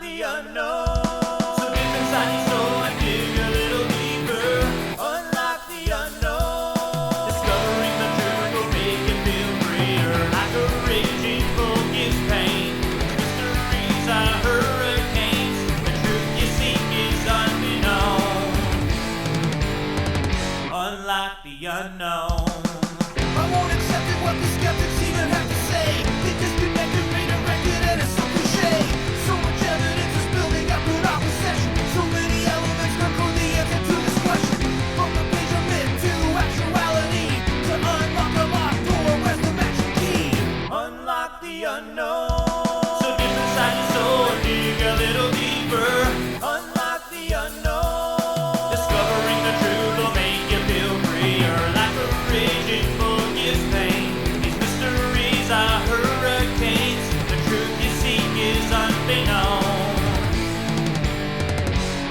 Unlock the unknown. So dip inside your soul and dig a little deeper. Unlock the unknown. Discovering the truth will make you feel freer. Like a raging bull gives pain. Mysteries are hurricanes. The truth you seek is unbeknown. Unlock the unknown. I won't accept it, what the skeptics even have to say. They disconnected, redirected, and it's so cliche. So much evidence is building up in our possession. So many elements conclude the answer to this question. From the page of myth to actuality, to unlock a locked door, where's the magic key? Unlock the unknown. So dip inside your soul and dig a little deeper. Unlock the unknown. Discovering the truth will make you feel freer. Like a raging bull gives pain. These mysteries are hurricanes. The truth you seek is unbeknown.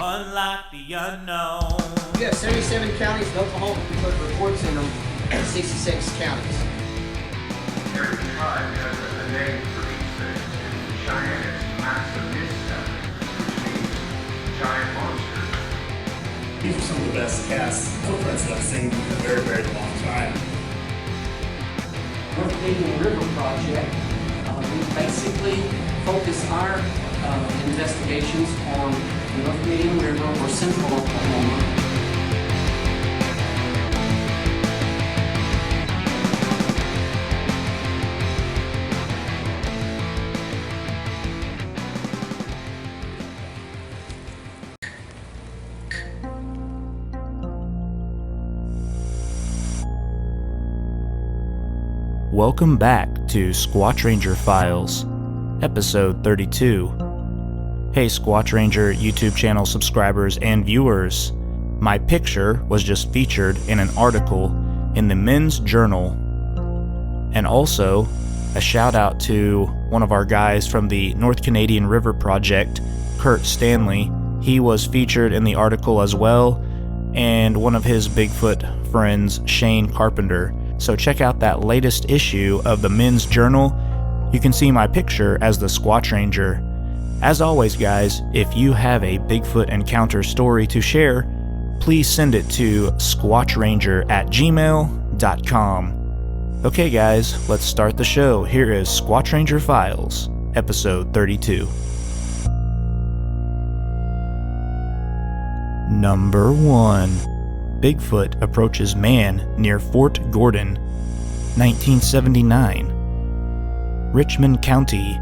Unlock the unknown. You have 77 counties in Oklahoma. We put reports in them, 66 counties. Every tribe has a name for each thing. And Cheyenne is massive misstep, which means giant monster. These are some of the best cast footprints that I've seen in a very, very long time. North Canadian River Project, we basically focus our investigations on the North Canadian River or central Oklahoma. Welcome back to Squatch Ranger Files, episode 32. Hey Squatch Ranger YouTube channel subscribers and viewers, my picture was just featured in an article in the Men's Journal. And also, a shout out to one of our guys from the North Canadian River Project, Kurt Stanley. He was featured in the article as well, and one of his Bigfoot friends, Shane Carpenter. So check out that latest issue of the Men's Journal. You can see my picture as the Squatch Ranger. As always guys, if you have a Bigfoot encounter story to share, please send it to squatchranger@gmail.com. Okay guys, let's start the show. Here is Squatch Ranger Files, episode 32. Number 1. Bigfoot approaches man near Fort Gordon, 1979. Richmond County,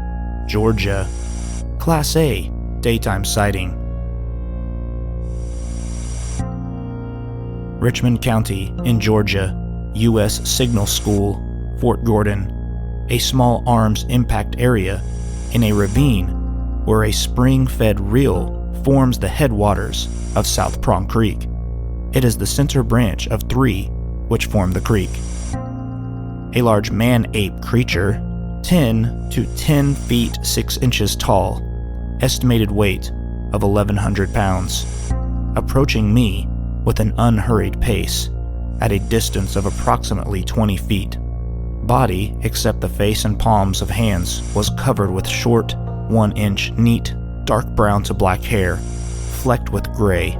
Georgia. Class A, daytime sighting. Richmond County in Georgia, U.S. Signal School, Fort Gordon, a small arms impact area in a ravine where a spring-fed reel forms the headwaters of South Prong Creek. It is the center branch of 3 which form the creek. A large man-ape creature, 10 to 10 feet 6 inches tall, estimated weight of 1,100 pounds, approaching me with an unhurried pace at a distance of approximately 20 feet. Body, except the face and palms of hands, was covered with short, 1-inch, neat, dark brown to black hair, flecked with gray.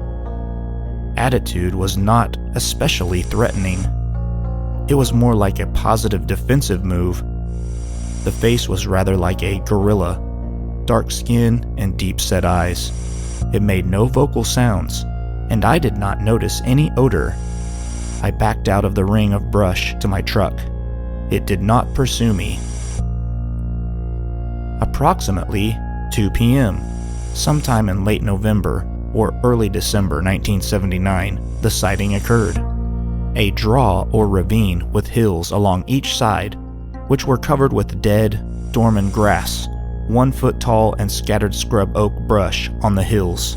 Attitude was not especially threatening. It was more like a positive defensive move. The face was rather like a gorilla, dark skin and deep-set eyes. It made no vocal sounds, and I did not notice any odor. I backed out of the ring of brush to my truck. It did not pursue me. Approximately 2 p.m., sometime in late November or early December 1979, the sighting occurred. A draw or ravine with hills along each side, which were covered with dead, dormant grass, 1 foot tall and scattered scrub oak brush on the hills.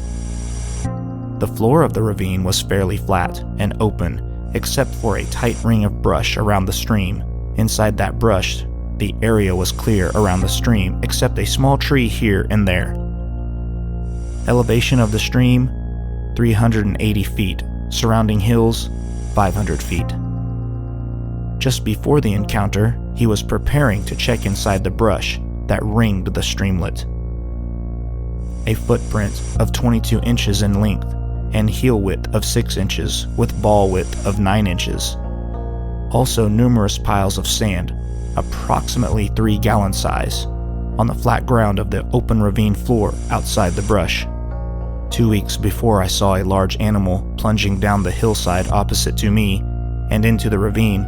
The floor of the ravine was fairly flat and open, except for a tight ring of brush around the stream. Inside that brush, the area was clear around the stream except a small tree here and there. Elevation of the stream, 380 feet. Surrounding hills, 500 feet. Just before the encounter, he was preparing to check inside the brush that ringed the streamlet. a footprint of 22 inches in length and heel width of 6 inches with ball width of 9 inches. Also numerous piles of sand, approximately 3-gallon size, on the flat ground of the open ravine floor outside the brush. 2 weeks before I saw a large animal plunging down the hillside opposite to me and into the ravine.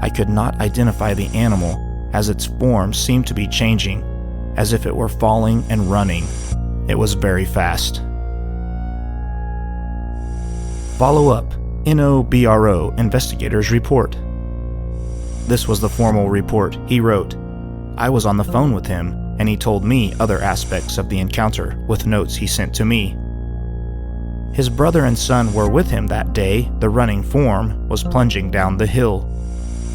I could not identify the animal as its form seemed to be changing, as if it were falling and running. It was very fast. Follow-up, NOBRO investigators report. This was the formal report he wrote. I was on the phone with him, and he told me other aspects of the encounter with notes he sent to me. His brother and son were with him that day. The running form was plunging down the hill.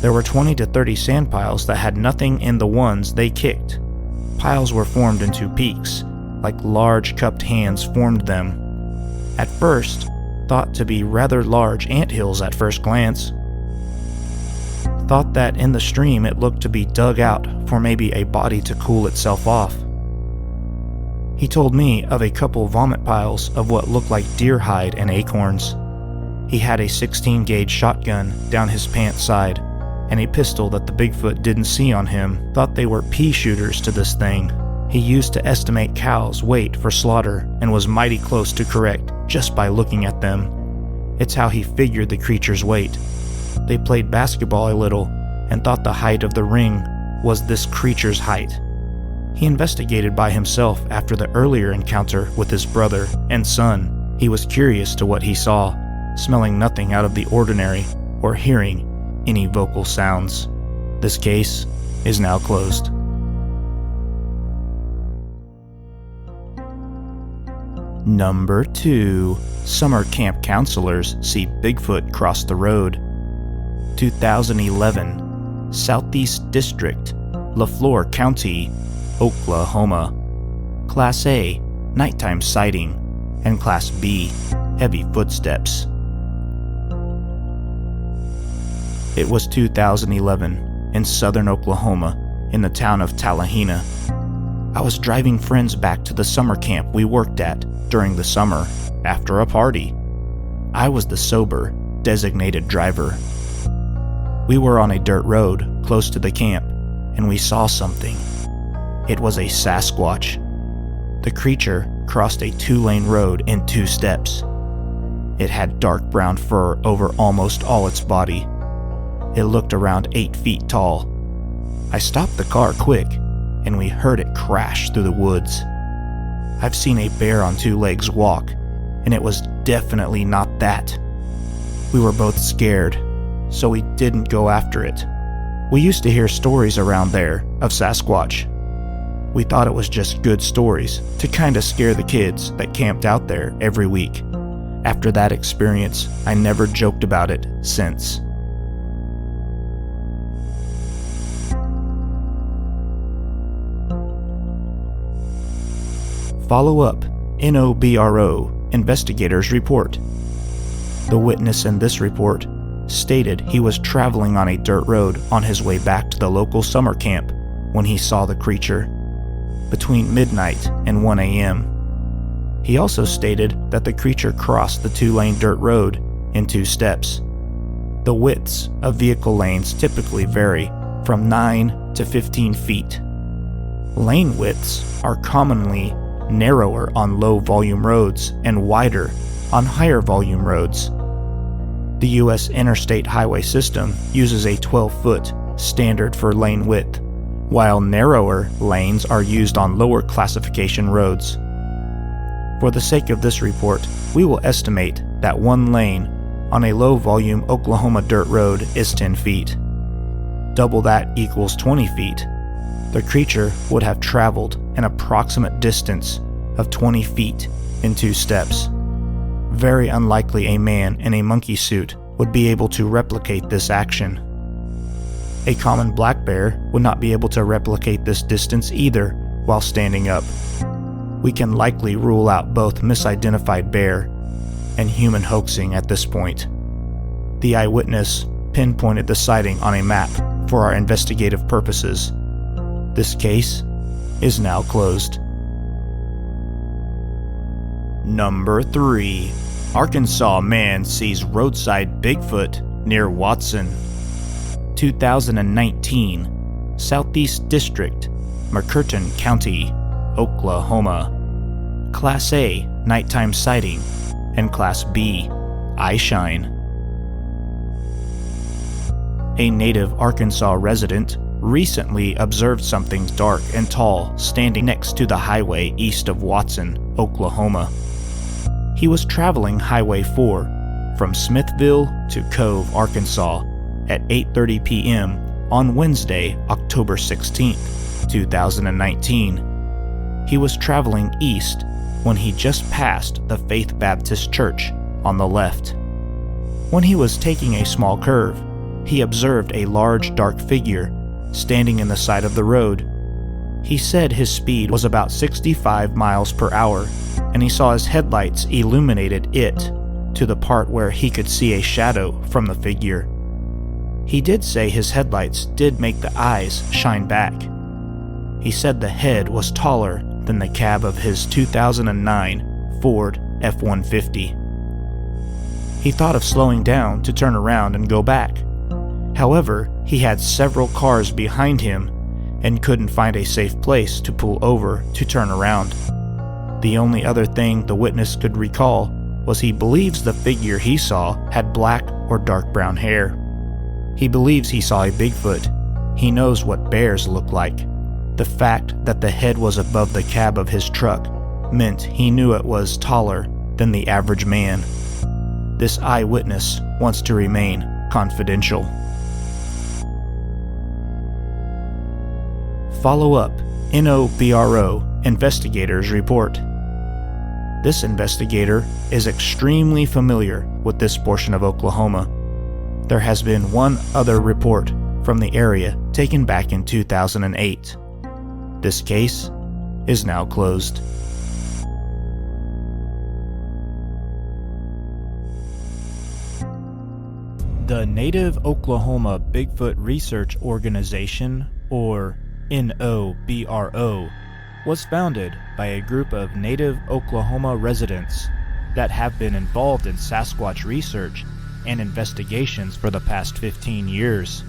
There were 20 to 30 sand piles that had nothing in the ones they kicked. Piles were formed into peaks, like large cupped hands formed them. At first, thought to be rather large anthills at first glance. Thought that in the stream it looked to be dug out for maybe a body to cool itself off. He told me of a couple vomit piles of what looked like deer hide and acorns. He had a 16-gauge shotgun down his pants side and a pistol that the Bigfoot didn't see on him. Thought they were pea shooters to this thing. He used to estimate cows' weight for slaughter and was mighty close to correct just by looking at them. It's how he figured the creature's weight. They played basketball a little and thought the height of the ring was this creature's height. He investigated by himself after the earlier encounter with his brother and son. He was curious to what he saw, smelling nothing out of the ordinary or hearing any vocal sounds. This case is now closed. Number 2. Summer camp counselors see Bigfoot cross the road. 2011, Southeast District, LaFleur County, Oklahoma. Class A, nighttime sighting, and Class B, heavy footsteps. It was 2011 in southern Oklahoma in the town of Talihina. I was driving friends back to the summer camp we worked at during the summer after a party. I was the sober, designated driver. We were on a dirt road close to the camp, and we saw something. It was a Sasquatch. The creature crossed a 2-lane road in 2 steps. It had dark brown fur over almost all its body. It looked around 8 feet tall. I stopped the car quick, and we heard it crash through the woods. I've seen a bear on 2 legs walk, and it was definitely not that. We were both scared, so we didn't go after it. We used to hear stories around there of Sasquatch. We thought it was just good stories to kinda scare the kids that camped out there every week. After that experience, I never joked about it since. Follow-up, NOBRO investigators report. The witness in this report stated he was traveling on a dirt road on his way back to the local summer camp when he saw the creature, between midnight and 1 a.m. He also stated that the creature crossed the 2-lane dirt road in 2 steps. The widths of vehicle lanes typically vary from 9 to 15 feet. Lane widths are commonly narrower on low-volume roads and wider on higher-volume roads. The U.S. interstate highway system uses a 12-foot standard for lane width, while narrower lanes are used on lower classification roads. For the sake of this report, we will estimate that 1 lane on a low-volume Oklahoma dirt road is 10 feet. Double that equals 20 feet. The creature would have traveled an approximate distance of 20 feet in 2 steps. Very unlikely a man in a monkey suit would be able to replicate this action. A common black bear would not be able to replicate this distance either while standing up. We can likely rule out both misidentified bear and human hoaxing at this point. The eyewitness pinpointed the sighting on a map for our investigative purposes. This case is now closed. Number 3. Arkansas man sees roadside Bigfoot near Watson. 2019, Southeast District, McCurtain County, Oklahoma. Class A, nighttime sighting, and Class B, eyeshine. A native Arkansas resident recently observed something dark and tall standing next to the highway east of Watson, Oklahoma. He was traveling Highway 4 from Smithville to Cove, Arkansas at 8:30 p.m. on Wednesday, October 16, 2019. He was traveling east when he just passed the Faith Baptist Church on the left. When he was taking a small curve, he observed a large dark figure standing in the side of the road. He said his speed was about 65 miles per hour, and he saw his headlights illuminated it to the part where he could see a shadow from the figure. He did say his headlights did make the eyes shine back. He said the head was taller than the cab of his 2009 Ford F-150. He thought of slowing down to turn around and go back. However, he had several cars behind him and couldn't find a safe place to pull over to turn around. The only other thing the witness could recall was he believes the figure he saw had black or dark brown hair. He believes he saw a Bigfoot. He knows what bears look like. The fact that the head was above the cab of his truck meant he knew it was taller than the average man. This eyewitness wants to remain confidential. Follow-up NOBRO investigators report. This investigator is extremely familiar with this portion of Oklahoma. There has been one other report from the area taken back in 2008. This case is now closed. The Native Oklahoma Bigfoot Research Organization, or NOBRO, was founded by a group of native Oklahoma residents that have been involved in Sasquatch research and investigations for the past 15 years.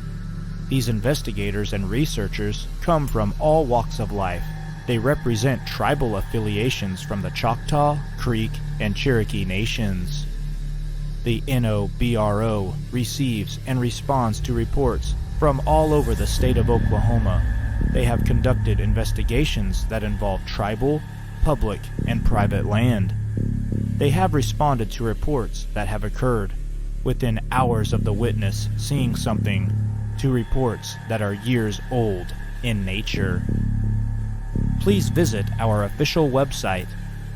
These investigators and researchers come from all walks of life. They represent tribal affiliations from the Choctaw, Creek, and Cherokee nations. The NOBRO receives and responds to reports from all over the state of Oklahoma. They have conducted investigations that involve tribal, public, and private land. They have responded to reports that have occurred within hours of the witness seeing something, to reports that are years old in nature. Please visit our official website.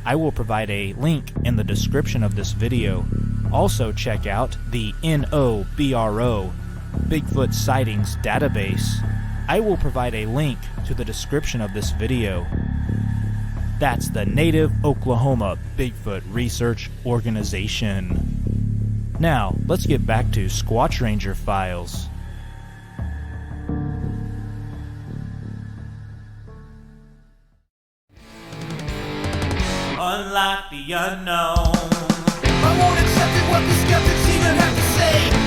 I will provide a link in the description of this video. Also check out the NOBRO Bigfoot Sightings database. I will provide a link to the description of this video. That's the Native Oklahoma Bigfoot Research Organization. Now, let's get back to Squatch Ranger Files. Unlock the unknown. I won't accept it what the skeptics even have to say.